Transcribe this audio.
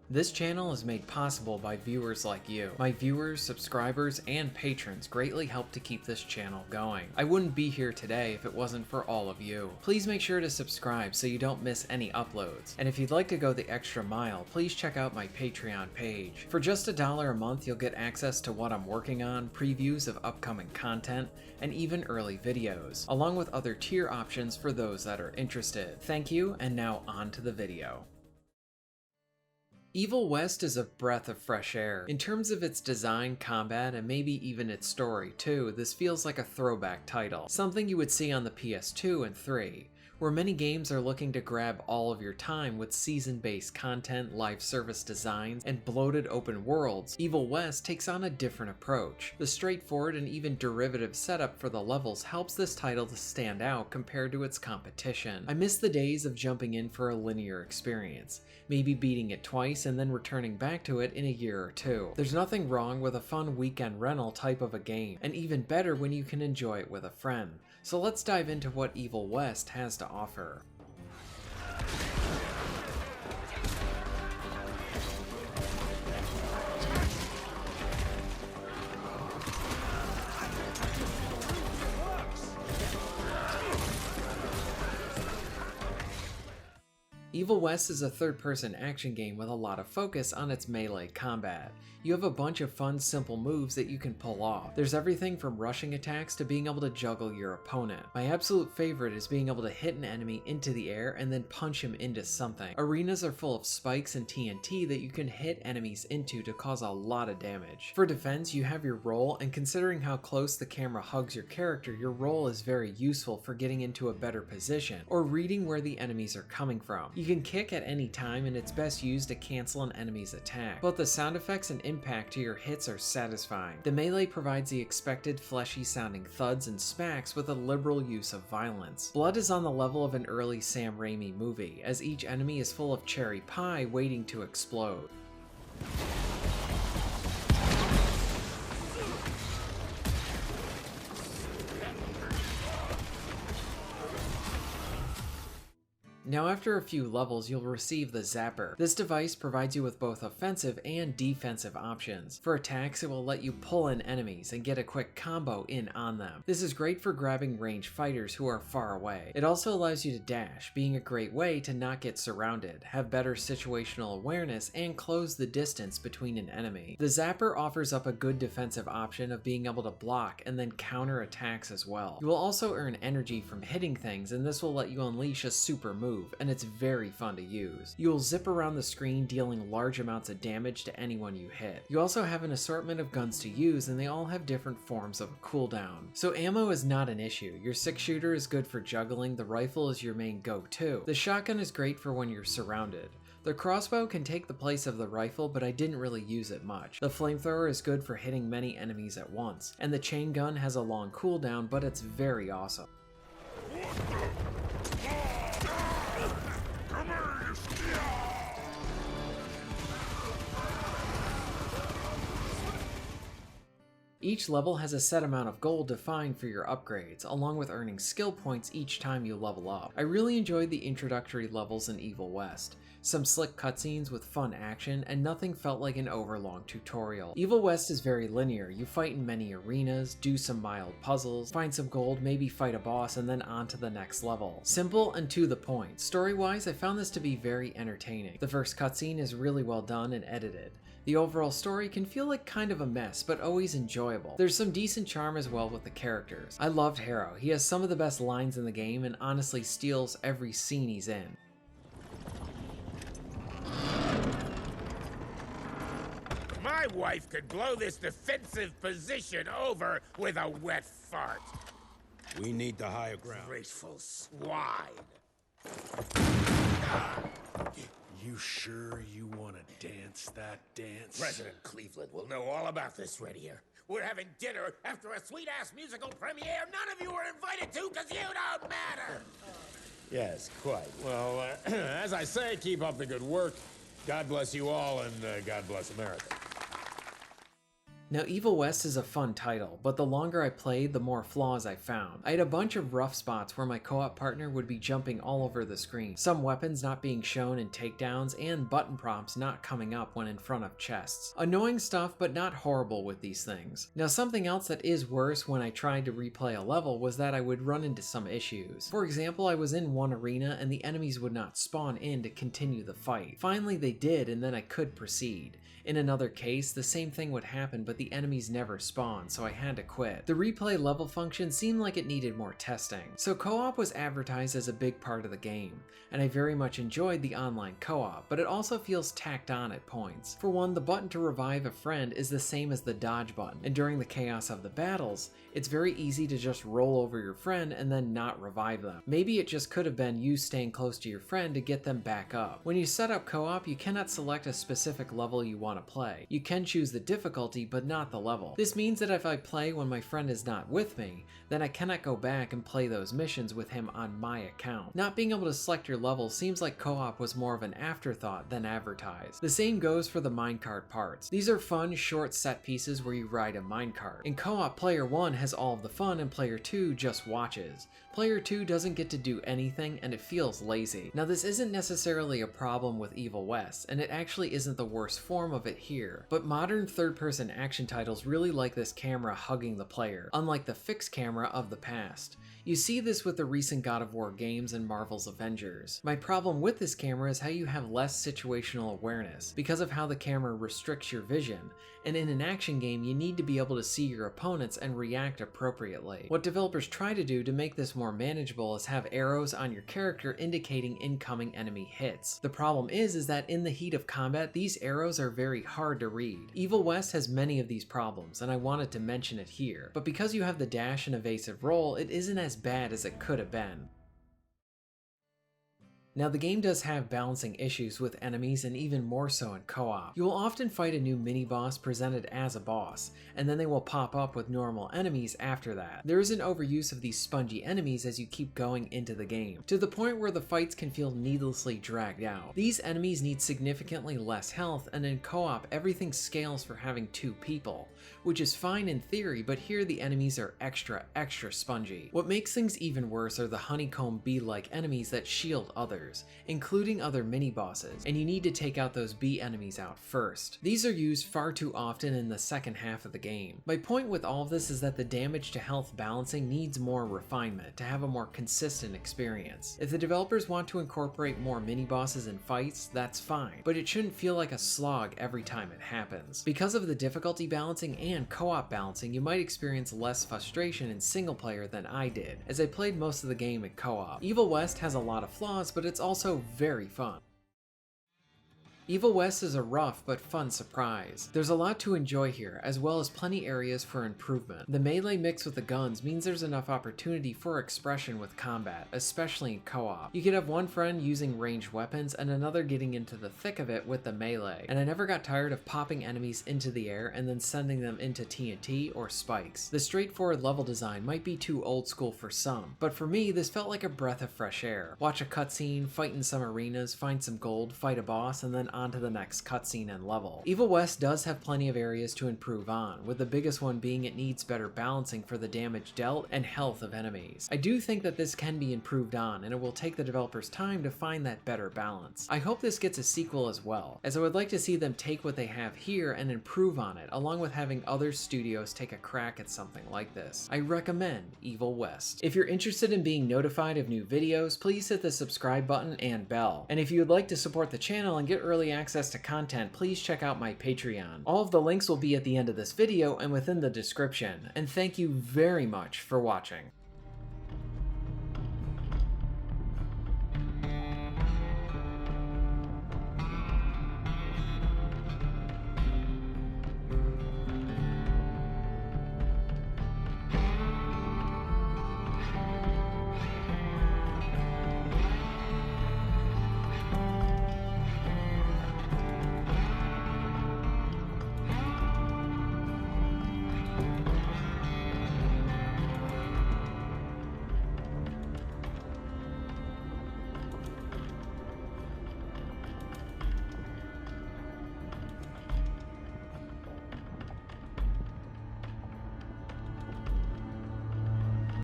This channel is made possible by viewers like you. My viewers, subscribers, and patrons greatly help to keep this channel going. I wouldn't be here today if it wasn't for all of you. Please make sure to subscribe so you don't miss any uploads. And if you'd like to go the extra mile, please check out my Patreon page. For just $1 a month, you'll get access to what I'm working on, previews of upcoming content, and even early videos, along with other tier options for those that are interested. Thank you, and now on to the video. Evil West is a breath of fresh air. In terms of its design, combat, and maybe even its story too, this feels like a throwback title, something you would see on the PS2 and 3, where many games are looking to grab all of your time with season-based content, live service designs, and bloated open worlds. Evil West takes on a different approach. The straightforward and even derivative setup for the levels helps this title to stand out compared to its competition. I miss the days of jumping in for a linear experience, maybe beating it twice and then returning back to it in a year or two. There's nothing wrong with a fun weekend rental type of a game, and even better when you can enjoy it with a friend. So let's dive into what Evil West has to offer. Evil West is a third-person action game with a lot of focus on its melee combat. You have a bunch of fun, simple moves that you can pull off. There's everything from rushing attacks to being able to juggle your opponent. My absolute favorite is being able to hit an enemy into the air and then punch him into something. Arenas are full of spikes and TNT that you can hit enemies into to cause a lot of damage. For defense, you have your roll, and considering how close the camera hugs your character, your roll is very useful for getting into a better position or reading where the enemies are coming from. You can kick at any time, and it's best used to cancel an enemy's attack. Both the sound effects and impact to your hits are satisfying. The melee provides the expected fleshy sounding thuds and smacks with a liberal use of violence. Blood is on the level of an early Sam Raimi movie, as each enemy is full of cherry pie waiting to explode. Now after a few levels, you'll receive the Zapper. This device provides you with both offensive and defensive options. For attacks, it will let you pull in enemies and get a quick combo in on them. This is great for grabbing ranged fighters who are far away. It also allows you to dash, being a great way to not get surrounded, have better situational awareness, and close the distance between an enemy. The Zapper offers up a good defensive option of being able to block and then counter attacks as well. You will also earn energy from hitting things, and this will let you unleash a super move, and it's very fun to use. You will zip around the screen, dealing large amounts of damage to anyone you hit. You also have an assortment of guns to use, and they all have different forms of a cooldown. So ammo is not an issue. Your 6-shooter is good for juggling, the rifle is your main go-to. The shotgun is great for when you're surrounded. The crossbow can take the place of the rifle, but I didn't really use it much. The flamethrower is good for hitting many enemies at once, and the chain gun has a long cooldown, but it's very awesome. Each level has a set amount of gold defined for your upgrades, along with earning skill points each time you level up. I really enjoyed the introductory levels in Evil West. Some slick cutscenes with fun action, and nothing felt like an overlong tutorial. Evil West is very linear. You fight in many arenas, do some mild puzzles, find some gold, maybe fight a boss, and then on to the next level. Simple and to the point. Story-wise, I found this to be very entertaining. The first cutscene is really well done and edited. The overall story can feel like kind of a mess, but always enjoyable. There's some decent charm as well with the characters. I loved Harrow. He has some of the best lines in the game and honestly steals every scene he's in. My wife could blow this defensive position over with a wet fart. We need the higher ground. Graceful swine. You sure you want to dance that dance? President Cleveland will know all about this right here. We're having dinner after a sweet-ass musical premiere none of you were invited to because you don't matter. Yes, quite. Well, as I say, keep up the good work. God bless you all, and God bless America. Now, Evil West is a fun title, but the longer I played, the more flaws I found. I had a bunch of rough spots where my co-op partner would be jumping all over the screen, some weapons not being shown in takedowns, and button prompts not coming up when in front of chests. Annoying stuff, but not horrible with these things. Now, something else that is worse when I tried to replay a level was that I would run into some issues. For example, I was in one arena and the enemies would not spawn in to continue the fight. Finally they did, and then I could proceed. In another case, the same thing would happen, but the enemies never spawned, so I had to quit. The replay level function seemed like it needed more testing. So co-op was advertised as a big part of the game, and I very much enjoyed the online co-op, but it also feels tacked on at points. For one, the button to revive a friend is the same as the dodge button, and during the chaos of the battles, it's very easy to just roll over your friend and then not revive them. Maybe it just could have been you staying close to your friend to get them back up. When you set up co-op, you cannot select a specific level you want to play. You can choose the difficulty, but not the level. This means that if I play when my friend is not with me, then I cannot go back and play those missions with him on my account. Not being able to select your level seems like co-op was more of an afterthought than advertised. The same goes for the minecart parts. These are fun, short set pieces where you ride a minecart. In co-op, player 1 has all of the fun and player 2 just watches. Player 2 doesn't get to do anything and it feels lazy. Now, this isn't necessarily a problem with Evil West, and it actually isn't the worst form of it here, but modern third-person action titles really like this camera hugging the player, unlike the fixed camera of the past. You see this with the recent God of War games and Marvel's Avengers. My problem with this camera is how you have less situational awareness, because of how the camera restricts your vision, and in an action game you need to be able to see your opponents and react appropriately. What developers try to do to make this more manageable is have arrows on your character indicating incoming enemy hits. The problem is that in the heat of combat, these arrows are very hard to read. Evil West has many of these problems, and I wanted to mention it here, but because you have the dash and evasive roll, it isn't as bad as it could have been. Now, the game does have balancing issues with enemies, and even more so in co-op. You will often fight a new mini-boss presented as a boss, and then they will pop up with normal enemies after that. There is an overuse of these spongy enemies as you keep going into the game, to the point where the fights can feel needlessly dragged out. These enemies need significantly less health, and in co-op everything scales for having 2 people, which is fine in theory, but here the enemies are extra spongy. What makes things even worse are the honeycomb bee-like enemies that shield others, including other mini-bosses, and you need to take out those bee enemies out first. These are used far too often in the second half of the game. My point with all of this is that the damage to health balancing needs more refinement to have a more consistent experience. If the developers want to incorporate more mini-bosses in fights, that's fine, but it shouldn't feel like a slog every time it happens. Because of the difficulty balancing and co-op balancing, you might experience less frustration in single player than I did, as I played most of the game in co-op. Evil West has a lot of flaws, but it's also very fun. Evil West is a rough but fun surprise. There's a lot to enjoy here, as well as plenty areas for improvement. The melee mix with the guns means there's enough opportunity for expression with combat, especially in co-op. You could have one friend using ranged weapons and another getting into the thick of it with the melee, and I never got tired of popping enemies into the air and then sending them into TNT or spikes. The straightforward level design might be too old school for some, but for me this felt like a breath of fresh air. Watch a cutscene, fight in some arenas, find some gold, fight a boss, and then on to the next cutscene and level. Evil West does have plenty of areas to improve on, with the biggest one being it needs better balancing for the damage dealt and health of enemies. I do think that this can be improved on, and it will take the developers time to find that better balance. I hope this gets a sequel as well, as I would like to see them take what they have here and improve on it, along with having other studios take a crack at something like this. I recommend Evil West. If you're interested in being notified of new videos, please hit the subscribe button and bell. And if you would like to support the channel and get early access to content, please check out my Patreon. All of the links will be at the end of this video and within the description. And thank you very much for watching.